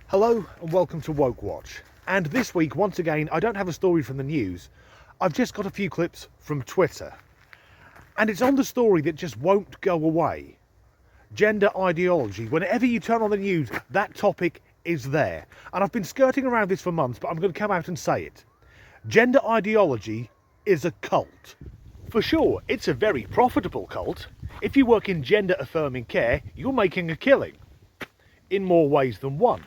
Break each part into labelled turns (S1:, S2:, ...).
S1: Hello and welcome to Woke Watch. And this week, once again, I don't have a story from the news. I've just got a few clips from Twitter. And it's on the story that just won't go away. Gender ideology. Whenever you turn on the news, that topic is there. And I've been skirting around this for months, but I'm going to come out and say it. Gender ideology is a cult. For sure, it's a very profitable cult. If you work in gender affirming care, you're making a killing. In more ways than one.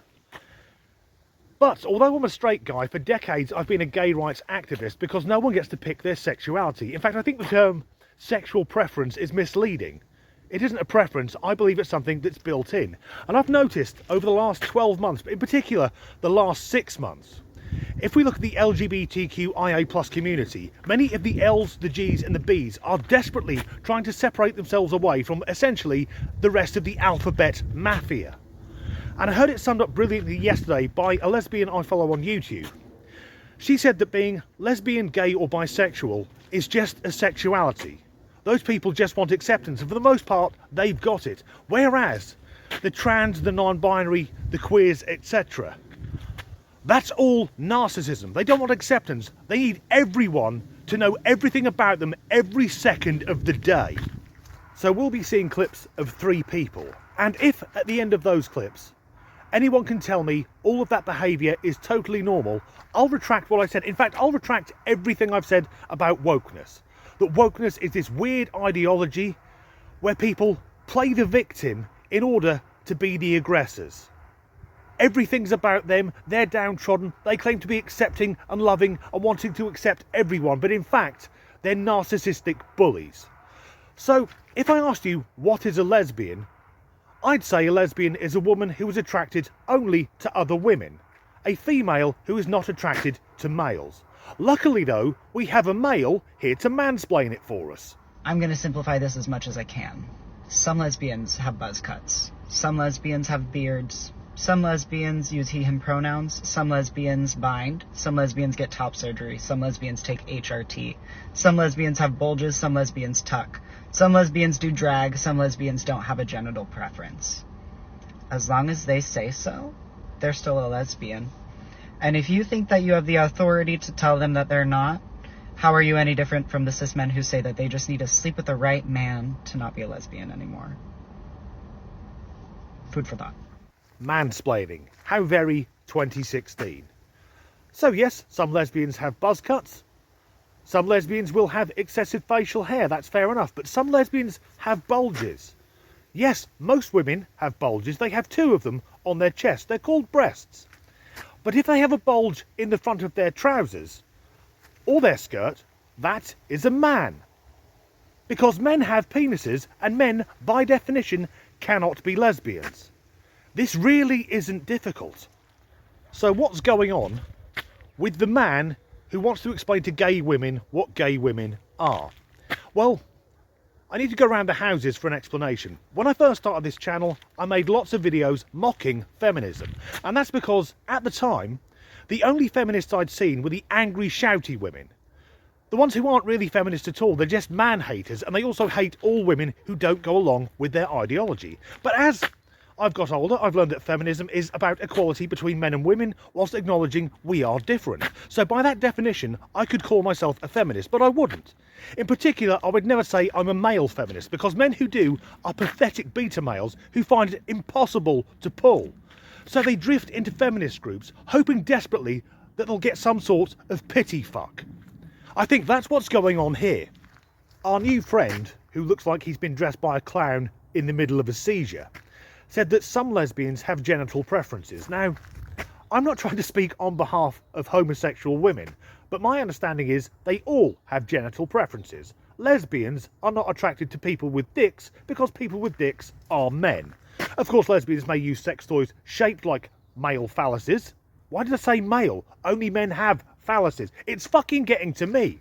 S1: But although I'm a straight guy, for decades I've been a gay rights activist because no one gets to pick their sexuality. In fact, I think the term sexual preference is misleading. It isn't a preference, I believe it's something that's built in. And I've noticed over the last 12 months, but in particular the last 6 months, if we look at the LGBTQIA+ community, many of the L's, the G's and the B's are desperately trying to separate themselves away from essentially the rest of the alphabet mafia. And I heard it summed up brilliantly yesterday by a lesbian I follow on YouTube. She said that being lesbian, gay or bisexual is just a sexuality. Those people just want acceptance, and for the most part, they've got it. Whereas the trans, the non-binary, the queers, etc., that's all narcissism. They don't want acceptance. They need everyone to know everything about them every second of the day. So we'll be seeing clips of 3 people. And if at the end of those clips, anyone can tell me all of that behaviour is totally normal, I'll retract what I said. In fact, I'll retract everything I've said about wokeness. That wokeness is this weird ideology where people play the victim in order to be the aggressors. Everything's about them, they're downtrodden, they claim to be accepting and loving and wanting to accept everyone, but in fact, they're narcissistic bullies. So, if I asked you what is a lesbian, I'd say a lesbian is a woman who is attracted only to other women. A female who is not attracted to males. Luckily though, we have a male here to mansplain it for us.
S2: I'm going to simplify this as much as I can. Some lesbians have buzz cuts. Some lesbians have beards. Some lesbians use he, him pronouns. Some lesbians bind. Some lesbians get top surgery. Some lesbians take HRT. Some lesbians have bulges. Some lesbians tuck. Some lesbians do drag. Some lesbians don't have a genital preference. As long as they say so, they're still a lesbian. And if you think that you have the authority to tell them that they're not, how are you any different from the cis men who say that they just need to sleep with the right man to not be a lesbian anymore? Food for thought.
S1: Mansplaining. How very 2016. So yes, some lesbians have buzz cuts. Some lesbians will have excessive facial hair, that's fair enough, but some lesbians have bulges. Yes, most women have bulges, they have 2 of them on their chest, they're called breasts. But if they have a bulge in the front of their trousers, or their skirt, that is a man. Because men have penises, and men, by definition, cannot be lesbians. This really isn't difficult. So what's going on with the man who wants to explain to gay women what gay women are? Well, I need to go around the houses for an explanation. When I first started this channel, I made lots of videos mocking feminism. And that's because, at the time, the only feminists I'd seen were the angry, shouty women. The ones who aren't really feminist at all, they're just man-haters, and they also hate all women who don't go along with their ideology. But as I've got older, I've learned that feminism is about equality between men and women, whilst acknowledging we are different. So by that definition, I could call myself a feminist, but I wouldn't. In particular, I would never say I'm a male feminist, because men who do are pathetic beta males who find it impossible to pull. So they drift into feminist groups, hoping desperately that they'll get some sort of pity fuck. I think that's what's going on here. Our new friend, who looks like he's been dressed by a clown in the middle of a seizure, said that some lesbians have genital preferences. Now, I'm not trying to speak on behalf of homosexual women, but my understanding is they all have genital preferences. Lesbians are not attracted to people with dicks because people with dicks are men. Of course, lesbians may use sex toys shaped like male phalluses. Why did I say male? Only men have phalluses. It's fucking getting to me.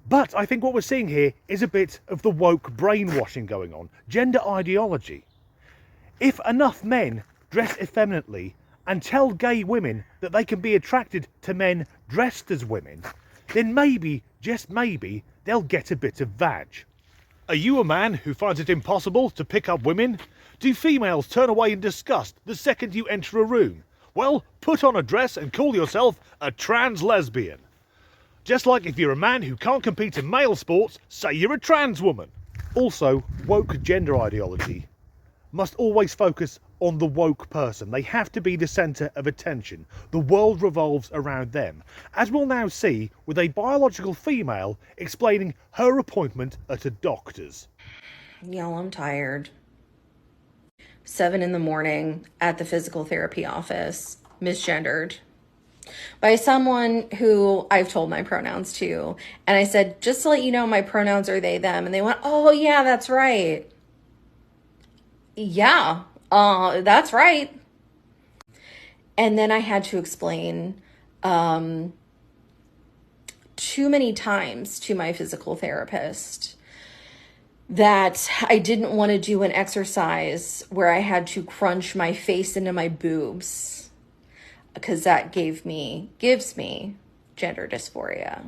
S1: But I think what we're seeing here is a bit of the woke brainwashing going on. Gender ideology. If enough men dress effeminately and tell gay women that they can be attracted to men dressed as women, then maybe, just maybe, they'll get a bit of vag. Are you a man who finds it impossible to pick up women? Do females turn away in disgust the second you enter a room? Well, put on a dress and call yourself a trans lesbian. Just like if you're a man who can't compete in male sports, say you're a trans woman. Also, woke gender ideology must always focus on the woke person. They have to be the centre of attention. The world revolves around them, as we'll now see with a biological female explaining her appointment at a doctor's.
S3: Y'all, I'm tired. 7 in the morning at the physical therapy office, misgendered by someone who I've told my pronouns to. And I said, just to let you know, my pronouns are they, them. And they went, oh yeah, that's right. Yeah, that's right. And then I had to explain too many times to my physical therapist that I didn't want to do an exercise where I had to crunch my face into my boobs, because that gives me gender dysphoria.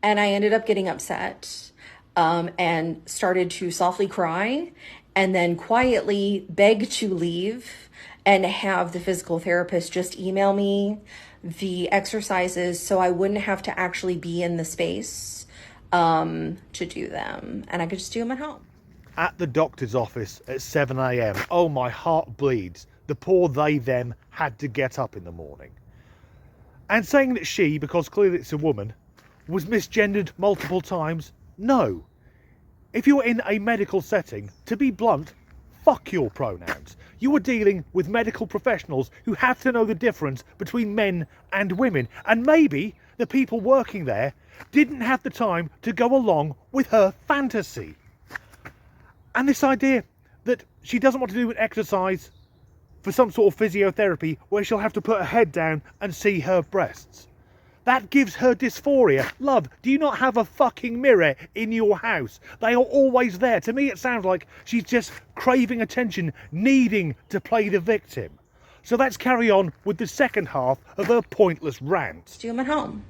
S3: And I ended up getting upset and started to softly cry and then quietly beg to leave and have the physical therapist just email me the exercises so I wouldn't have to actually be in the space to do them, and I could just do them at home.
S1: At the doctor's office at 7 a.m. Oh, my heart bleeds. The poor they, them had to get up in the morning. And saying that she, because clearly it's a woman, was misgendered multiple times? No. If you're in a medical setting, to be blunt, fuck your pronouns. You are dealing with medical professionals who have to know the difference between men and women. And maybe the people working there didn't have the time to go along with her fantasy. And this idea that she doesn't want to do an exercise for some sort of physiotherapy where she'll have to put her head down and see her breasts. That gives her dysphoria. Love, do you not have a fucking mirror in your house? They are always there. To me, it sounds like she's just craving attention, needing to play the victim. So let's carry on with the second half of her pointless rant.
S3: Do them at home.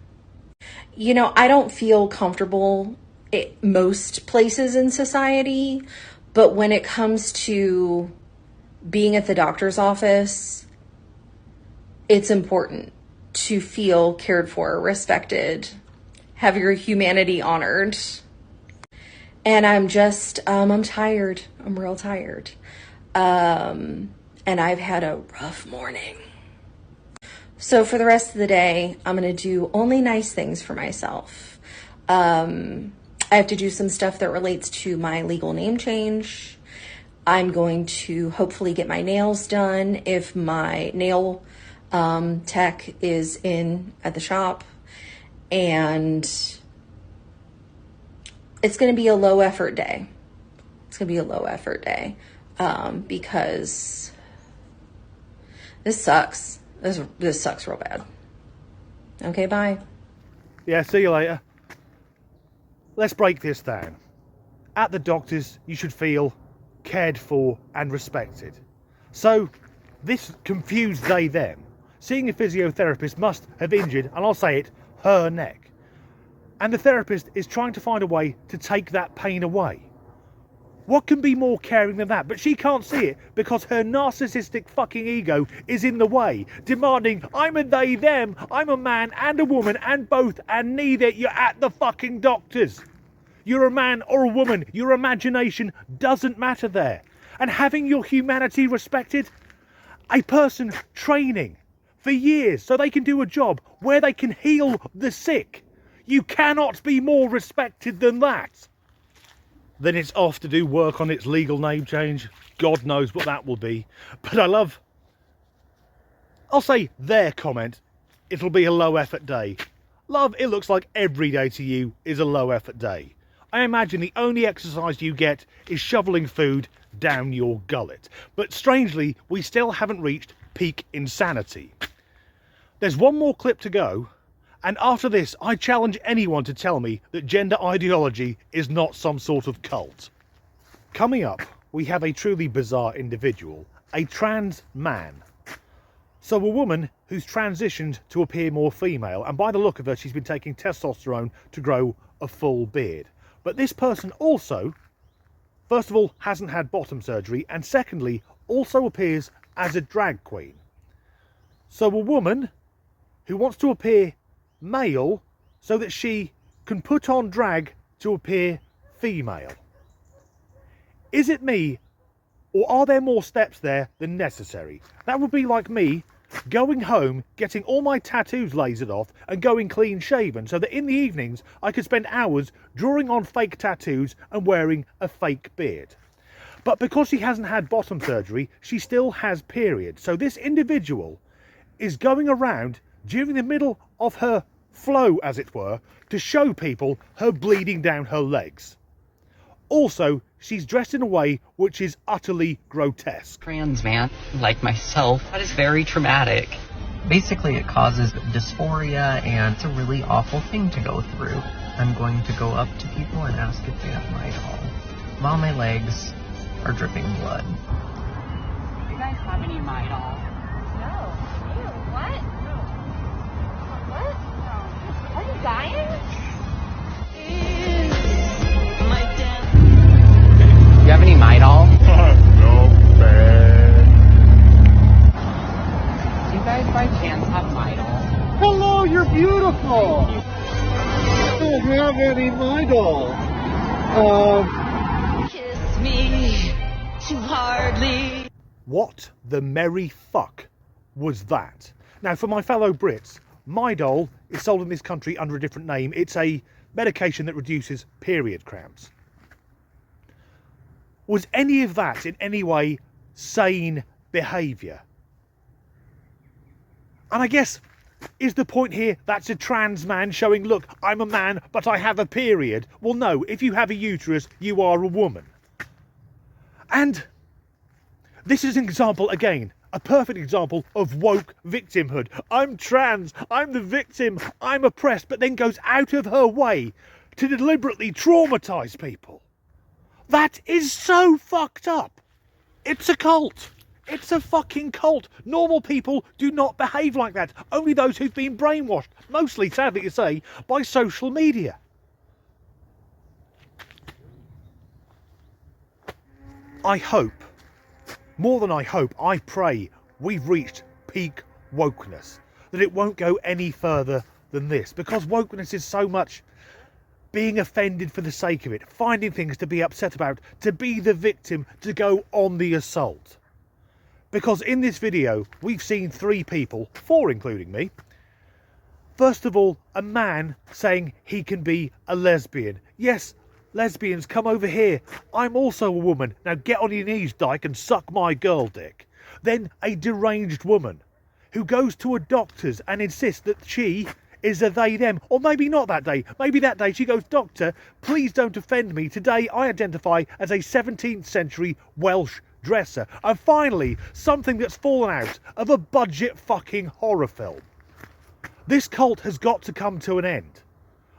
S3: You know, I don't feel comfortable at most places in society, but when it comes to being at the doctor's office, it's important to feel cared for, respected, have your humanity honored. And I'm just, I'm tired. I'm real tired. And I've had a rough morning. So for the rest of the day, I'm going to do only nice things for myself. I have to do some stuff that relates to my legal name change. I'm going to hopefully get my nails done if my nail tech is in at the shop. And it's going to be a low effort day. It's going to be a low effort day because this sucks. This sucks real bad. Okay, bye.
S1: Yeah, see you later. Let's break this down. At the doctor's, you should feel cared for and respected. So, this confused they, them. Seeing a physiotherapist must have injured, and I'll say it, her neck. And the therapist is trying to find a way to take that pain away. What can be more caring than that? But she can't see it because her narcissistic fucking ego is in the way, demanding, I'm a they, them, I'm a man and a woman and both and neither. You're at the fucking doctor's. You're a man or a woman. Your imagination doesn't matter there. And having your humanity respected, a person training for years so they can do a job where they can heal the sick. You cannot be more respected than that. Then it's off to do work on its legal name change. God knows what that will be. But I'll say their comment, it'll be a low effort day. Love, it looks like every day to you is a low effort day. I imagine the only exercise you get is shoveling food down your gullet. But strangely, we still haven't reached peak insanity. There's one more clip to go. And after this, I challenge anyone to tell me that gender ideology is not some sort of cult. Coming up, we have a truly bizarre individual, a trans man. So a woman who's transitioned to appear more female, and by the look of her, she's been taking testosterone to grow a full beard. But this person also, first of all, hasn't had bottom surgery, and secondly, also appears as a drag queen. So a woman who wants to appear male so that she can put on drag to appear female. Is it me, or are there more steps there than necessary? That would be like me going home, getting all my tattoos lasered off and going clean shaven so that in the evenings I could spend hours drawing on fake tattoos and wearing a fake beard. But because she hasn't had bottom surgery, she still has periods. So this individual is going around during the middle of her flow, as it were, to show people her bleeding down her legs. Also, she's dressed in a way which is utterly grotesque.
S2: Trans man, like myself, that is very traumatic.
S4: Basically, it causes dysphoria, and it's a really awful thing to go through. I'm going to go up to people and ask if they have my doll, while my legs are dripping blood.
S2: Do you guys have any my doll?
S5: No. Ew, what? No. What? No. Are you dying?
S2: Do you have any my doll?
S1: No, bad.
S2: Do you guys by chance have my doll?
S1: Hello, you're beautiful. I don't have any my doll.
S5: Kiss me too hardly.
S1: What the merry fuck was that? Now, for my fellow Brits, Midol is sold in this country under a different name. It's a medication that reduces period cramps. Was any of that in any way sane behaviour? And I guess, is the point here that's a trans man showing, look, I'm a man, but I have a period? Well, no, if you have a uterus, you are a woman. And this is an example, again, a perfect example of woke victimhood. I'm trans, I'm the victim, I'm oppressed, but then goes out of her way to deliberately traumatise people. That is so fucked up. It's a cult. It's a fucking cult. Normal people do not behave like that. Only those who've been brainwashed, mostly, sadly to say, by social media. I hope, more than I hope, I pray we've reached peak wokeness. That it won't go any further than this. Because wokeness is so much being offended for the sake of it, finding things to be upset about, to be the victim, to go on the assault. Because in this video, we've seen 3 people, 4 including me. First of all, a man saying he can be a lesbian. Yes, lesbians, come over here. I'm also a woman. Now get on your knees, dyke, and suck my girl dick. Then a deranged woman who goes to a doctor's and insists that she is a they them, or maybe not that day. Maybe that day she goes, doctor, please don't offend me. Today I identify as a 17th century Welsh dresser. And finally, something that's fallen out of a budget fucking horror film. This cult has got to come to an end.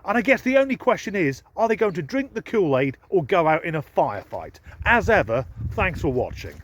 S1: And I guess the only question is, are they going to drink the Kool-Aid or go out in a firefight? As ever, thanks for watching.